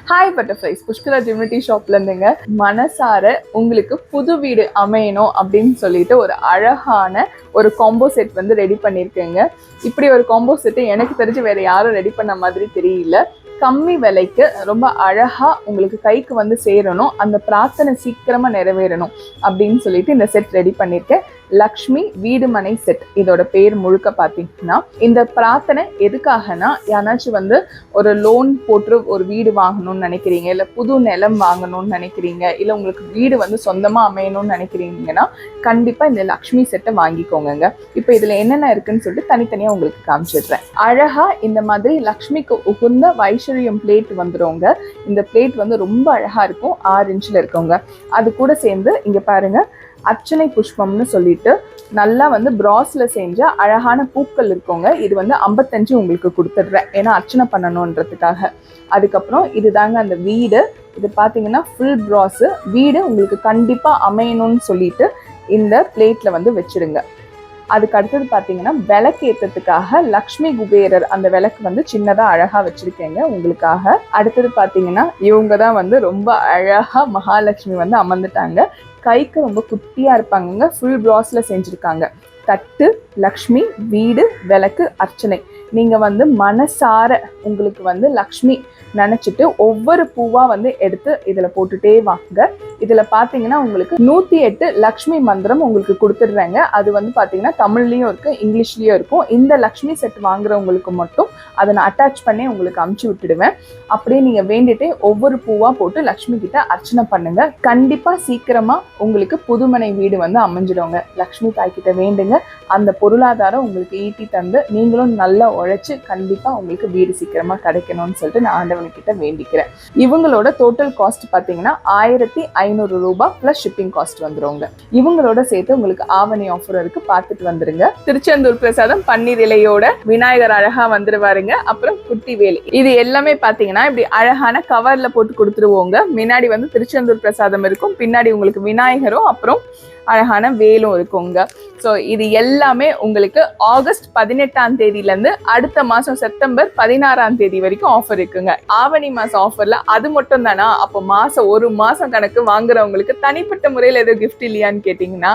Hi butterflies, Pushkara ஜிம்னிட்டி ஷாப்ல இருந்துங்க. மனசார உங்களுக்கு புது வீடு அமையணும் அப்படின்னு சொல்லிட்டு ஒரு அழகான ஒரு காம்போ செட் வந்து ரெடி பண்ணியிருக்கேங்க. இப்படி ஒரு காம்போ செட்டு எனக்கு தெரிஞ்சு வேற யாரும் ரெடி பண்ண மாதிரி தெரியல. கம்மி விலைக்கு ரொம்ப அழகா உங்களுக்கு கைக்கு வந்து சேரணும், அந்த பிரார்த்தனை சீக்கிரமா நிறைவேறணும் அப்படின்னு சொல்லிட்டு இந்த செட் ரெடி பண்ணியிருக்கேன். லக்ஷ்மி வீடு மனை செட் இதோட பேர் முழுக்க பார்த்தீங்கன்னா, இந்த பிரார்த்தனை எதுக்காகனா, யாராச்சும் வந்து ஒரு லோன் போட்டு ஒரு வீடு வாங்கணும்னு நினைக்கிறீங்க, இல்லை புது நிலம் வாங்கணும்னு நினைக்கிறீங்க, இல்லை உங்களுக்கு வீடு வந்து சொந்தமாக அமையணும்னு நினைக்கிறீங்கன்னா கண்டிப்பாக இந்த லக்ஷ்மி செட்டை வாங்கிக்கோங்க. இப்போ இதில் என்னென்ன இருக்குன்னு சொல்லிட்டு தனித்தனியாக உங்களுக்கு காமிச்சிடுறேன். அழகா இந்த மாதிரி லக்ஷ்மிக்கு உகுந்த வைஷரியம் பிளேட் வந்துடுங்க. இந்த பிளேட் வந்து ரொம்ப அழகா இருக்கும், 6 இன்ச்சில் இருக்குங்க. அது கூட சேர்ந்து இங்கே பாருங்க, அர்ச்சனை புஷ்பம்னு சொல்லிட்டு நல்லா வந்து பிராஸ்ல செஞ்ச அழகான பூக்கள் இருக்குங்க. இது வந்து 55 உங்களுக்கு கொடுத்துடுறேன், ஏன்னா அர்ச்சனை பண்ணணுன்றதுக்காக. அதுக்கப்புறம் இதுதாங்க அந்த வீடு. இது பார்த்தீங்கன்னா ஃபுல் பிராஸ் வீடு உங்களுக்கு கண்டிப்பாக அமையணும்னு சொல்லிட்டு இந்த பிளேட்ல வந்து வச்சிடுங்க. அதுக்கு அடுத்தது பார்த்தீங்கன்னா விளக்கு ஏற்றத்துக்காக லக்ஷ்மி குபேரர் அந்த விளக்கு வந்து சின்னதாக அழகாக வச்சிருக்கேங்க உங்களுக்காக. அடுத்தது பார்த்தீங்கன்னா இவங்க தான் வந்து ரொம்ப அழகாக மகாலட்சுமி வந்து அமர்ந்துட்டாங்க. கைக்கு ரொம்ப குட்டியாக இருப்பாங்க, ஃபுல் பிராஸ்ல செஞ்சுருக்காங்க. தட்டு, லக்ஷ்மி, வீடு, விளக்கு, அர்ச்சனை. நீங்கள் வந்து மனசார உங்களுக்கு வந்து லக்ஷ்மி நினச்சிட்டு ஒவ்வொரு பூவாக வந்து எடுத்து இதில் போட்டுட்டே வாங்க. இதில் பார்த்தீங்கன்னா உங்களுக்கு 108 லக்ஷ்மி மந்திரம் உங்களுக்கு கொடுத்துடுறாங்க. அது வந்து பார்த்தீங்கன்னா தமிழ்லேயும் இருக்குது, இங்கிலீஷ்லேயும் இருக்கும். இந்த லக்ஷ்மி செட் வாங்குறவங்களுக்கு மட்டும் அதை நான் அட்டாச் பண்ணி உங்களுக்கு அமுச்சு விட்டுடுவேன். அப்படியே நீங்கள் வேண்டிட்டு ஒவ்வொரு பூவாக போட்டு லக்ஷ்மி கிட்ட அர்ச்சனை பண்ணுங்க. கண்டிப்பாக சீக்கிரமாக உங்களுக்கு புதுமனை வீடு வந்து அமைஞ்சிடுங்க. லக்ஷ்மி தாய்கிட்ட வேண்டுங்க, அந்த பொருளாதாரம் உங்களுக்கு ஈட்டி தந்து நீங்களும் நல்லா உழைச்சு கண்டிப்பாக உங்களுக்கு வீடு சீக்கிரமாக கிடைக்கணும்னு சொல்லிட்டு நான் ஆண்டவனுக்கிட்ட வேண்டிக்கிறேன். இவங்களோட டோட்டல் காஸ்ட் பார்த்தீங்கன்னா 1500 ரூபாய் ப்ளஸ் ஷிப்பிங் காஸ்ட் வந்துருங்க. இவங்களோட சேர்த்து உங்களுக்கு ஆவணி ஆஃபர் இருக்கு, பார்த்துட்டு வந்துருங்க. திருச்செந்தூர் பிரசாதம் பன்னீர் இலையோட விநாயகர் அழகா வந்துருவாருங்க. அப்புறம் குட்டி வேலி, இது எல்லாமே பார்த்தீங்கன்னா இப்படி அழகான கவர்ல போட்டு கொடுத்துருவோங்க. முன்னாடி வந்து திருச்செந்தூர் பிரசாதம் இருக்கும், பின்னாடி உங்களுக்கு விநாயகரும் அப்புறம் அழகான வேலும் இருக்குங்க. ஸோ இது எல்லாமே உங்களுக்கு ஆகஸ்ட் 18ஆம் தேதியிலேருந்து அடுத்த மாதம் செப்டம்பர் 16ஆம் தேதி வரைக்கும் ஆஃபர் இருக்குங்க. ஆவணி மாதம் ஆஃபரில் அது மட்டும் தானா? அப்போ ஒரு மாதம் கணக்கு வாங்குறவங்களுக்கு தனிப்பட்ட முறையில் எதுவும் கிஃப்ட் இல்லையான்னு கேட்டிங்கன்னா,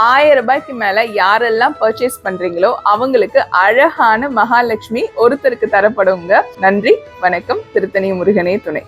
1000 ரூபாய்க்கு மேலே யாரெல்லாம் பர்ச்சேஸ் பண்ணுறீங்களோ அவங்களுக்கு அழகான மகாலட்சுமி ஒருத்தருக்கு தரப்படுங்க. நன்றி, வணக்கம். திருத்தணி முருகனே துணை.